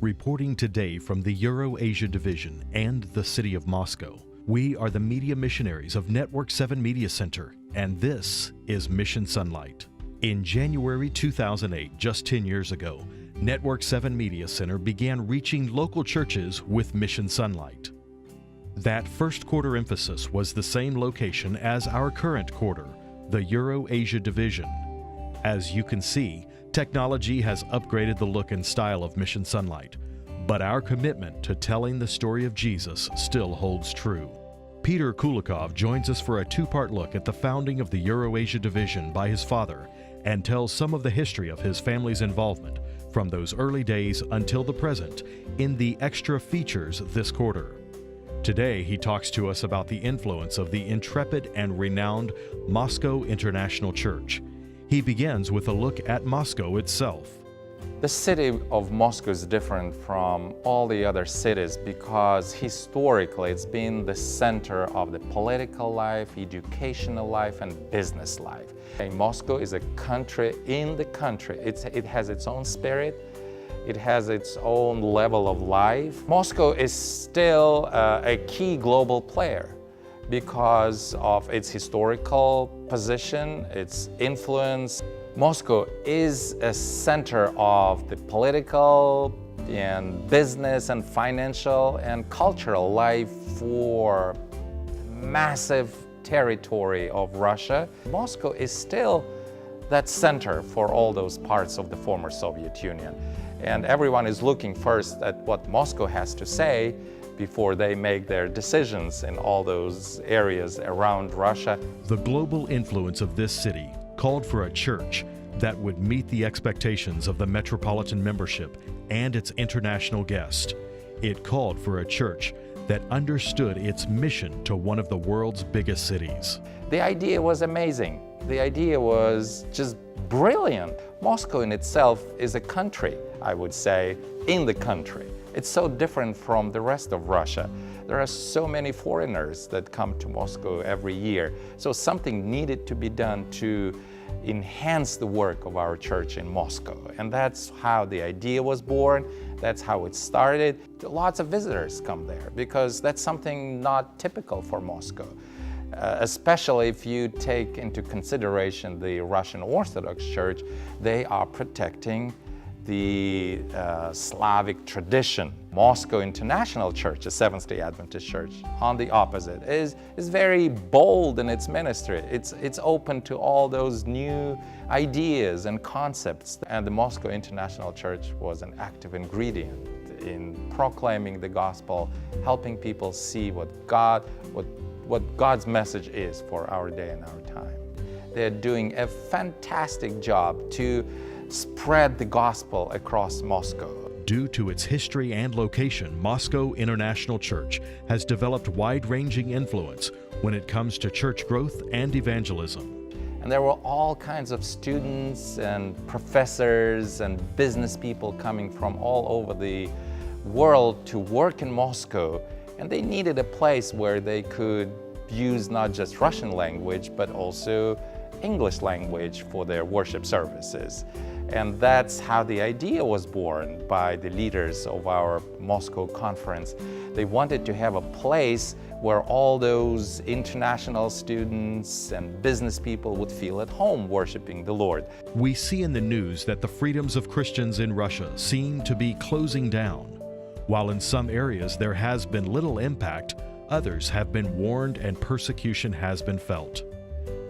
Reporting today from the Euro-Asia Division and the city of Moscow, we are the media missionaries of Network 7 Media Center, and this is Mission Sonlight. In January 2008, just 10 years ago, Network 7 Media Center began reaching local churches with Mission Sonlight. That first quarter emphasis was the same location as our current quarter, the Euro-Asia Division. As you can see, technology has upgraded the look and style of Mission Sonlight, but our commitment to telling the story of Jesus still holds true. Peter Kulikov joins us for a two-part look at the founding of the Euro-Asia Division by his father and tells some of the history of his family's involvement from those early days until the present in the extra features this quarter. Today, he talks to us about the influence of the intrepid and renowned Moscow International Church. He begins with a look at Moscow itself. The city of Moscow is different from all the other cities because historically it's been the center of the political life, educational life, and business life. And Moscow is a country in the country. It has its own spirit. It has its own level of life. Moscow is still a key global player because of its historical position, its influence. Moscow is a center of the political and business and financial and cultural life for massive territory of Russia. Moscow is still that center for all those parts of the former Soviet Union. And everyone is looking first at what Moscow has to say before they make their decisions in all those areas around Russia. The global influence of this city called for a church that would meet the expectations of the metropolitan membership and its international guests. It called for a church that understood its mission to one of the world's biggest cities. The idea was amazing. The idea was just brilliant. Moscow in itself is a country, I would say, in the country. It's so different from the rest of Russia. There are so many foreigners that come to Moscow every year. So something needed to be done to enhance the work of our church in Moscow. And that's how the idea was born. That's how it started. Lots of visitors come there because that's something not typical for Moscow. Especially if you take into consideration the Russian Orthodox Church, they are protecting the Slavic tradition. Moscow International Church, a Seventh-day Adventist church, on the opposite, is very bold in its ministry. It's open to all those new ideas and concepts. And the Moscow International Church was an active ingredient in proclaiming the gospel, helping people see what God's message is for our day and our time. They're doing a fantastic job to spread the gospel across Moscow. Due to its history and location, Moscow International Church has developed wide-ranging influence when it comes to church growth and evangelism. And there were all kinds of students and professors and business people coming from all over the world to work in Moscow. And they needed a place where they could use not just Russian language, but also English language for their worship services. And that's how the idea was born by the leaders of our Moscow conference. They wanted to have a place where all those international students and business people would feel at home worshiping the Lord. We see in the news that the freedoms of Christians in Russia seem to be closing down. While in some areas there has been little impact, others have been warned and persecution has been felt.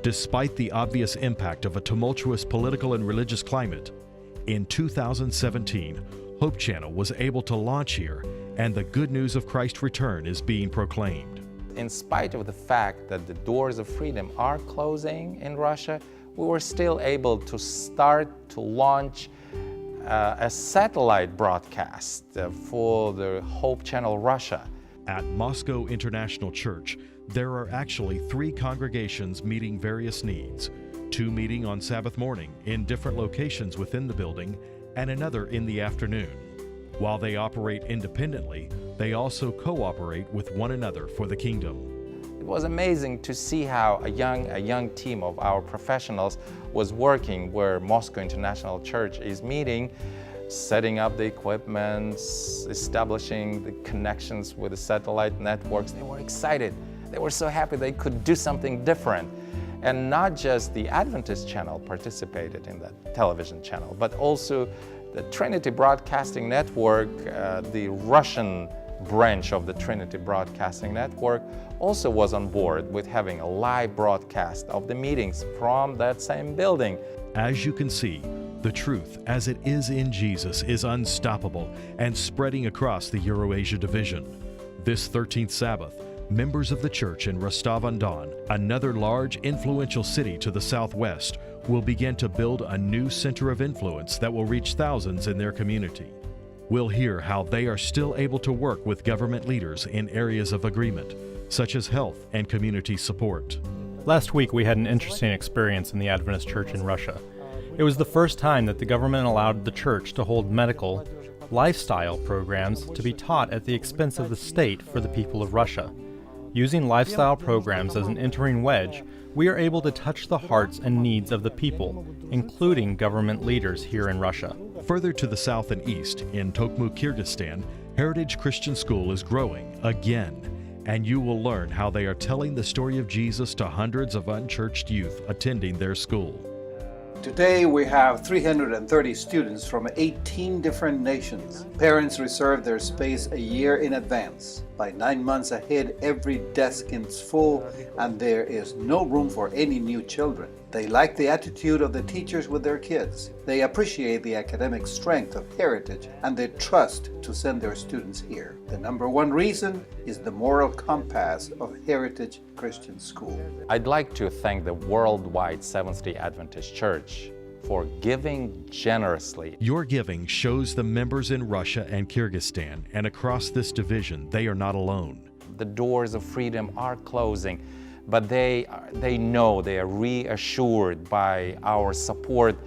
Despite the obvious impact of a tumultuous political and religious climate, in 2017, Hope Channel was able to launch here, and the good news of Christ's return is being proclaimed. In spite of the fact that the doors of freedom are closing in Russia, we were still able to start to launch a satellite broadcast for the Hope Channel Russia. At Moscow International Church, there are actually 3 congregations meeting various needs, 2 meeting on Sabbath morning in different locations within the building and another in the afternoon. While they operate independently, they also cooperate with one another for the kingdom. It was amazing to see how a young team of our professionals was working where Moscow International Church is meeting setting up the equipment, establishing the connections with the satellite networks. They were excited. They were so happy they could do something different. And not just the Adventist channel participated in that television channel, but also the Trinity Broadcasting Network, the Russian branch of the Trinity Broadcasting Network, also was on board with having a live broadcast of the meetings from that same building. As you can see, the truth as it is in Jesus is unstoppable and spreading across the Eurasia division. This 13th Sabbath, members of the church in Rostov-on-Don, another large influential city to the southwest, will begin to build a new center of influence that will reach thousands in their community. We'll hear how they are still able to work with government leaders in areas of agreement, such as health and community support. Last week we had an interesting experience in the Adventist Church in Russia. It was the first time that the government allowed the church to hold medical, lifestyle programs to be taught at the expense of the state for the people of Russia. Using lifestyle programs as an entering wedge, we are able to touch the hearts and needs of the people, including government leaders here in Russia. Further to the south and east, in Tokmu, Kyrgyzstan, Heritage Christian School is growing again, and you will learn how they are telling the story of Jesus to hundreds of unchurched youth attending their school. Today we have 330 students from 18 different nations. Parents reserve their space a year in advance. By 9 months ahead, every desk is full and there is no room for any new children. They like the attitude of the teachers with their kids. They appreciate the academic strength of Heritage and they trust to send their students here. The number one reason is the moral compass of Heritage Christian School. I'd like to thank the worldwide Seventh-day Adventist Church for giving generously. Your giving shows the members in Russia and Kyrgyzstan and across this division they are not alone. The doors of freedom are closing, but they know, they are reassured by our support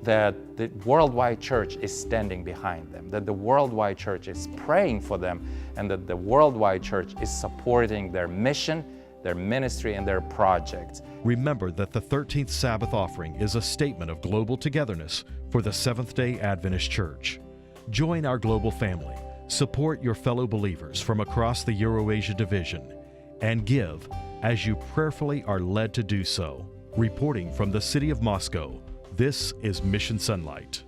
that the worldwide church is standing behind them, that the worldwide church is praying for them, and that the worldwide church is supporting their mission, their ministry, and their projects. Remember that the 13th Sabbath offering is a statement of global togetherness for the Seventh-day Adventist Church. Join our global family, support your fellow believers from across the Eurasia division, and give as you prayerfully are led to do so. Reporting from the city of Moscow, this is Mission Sonlight.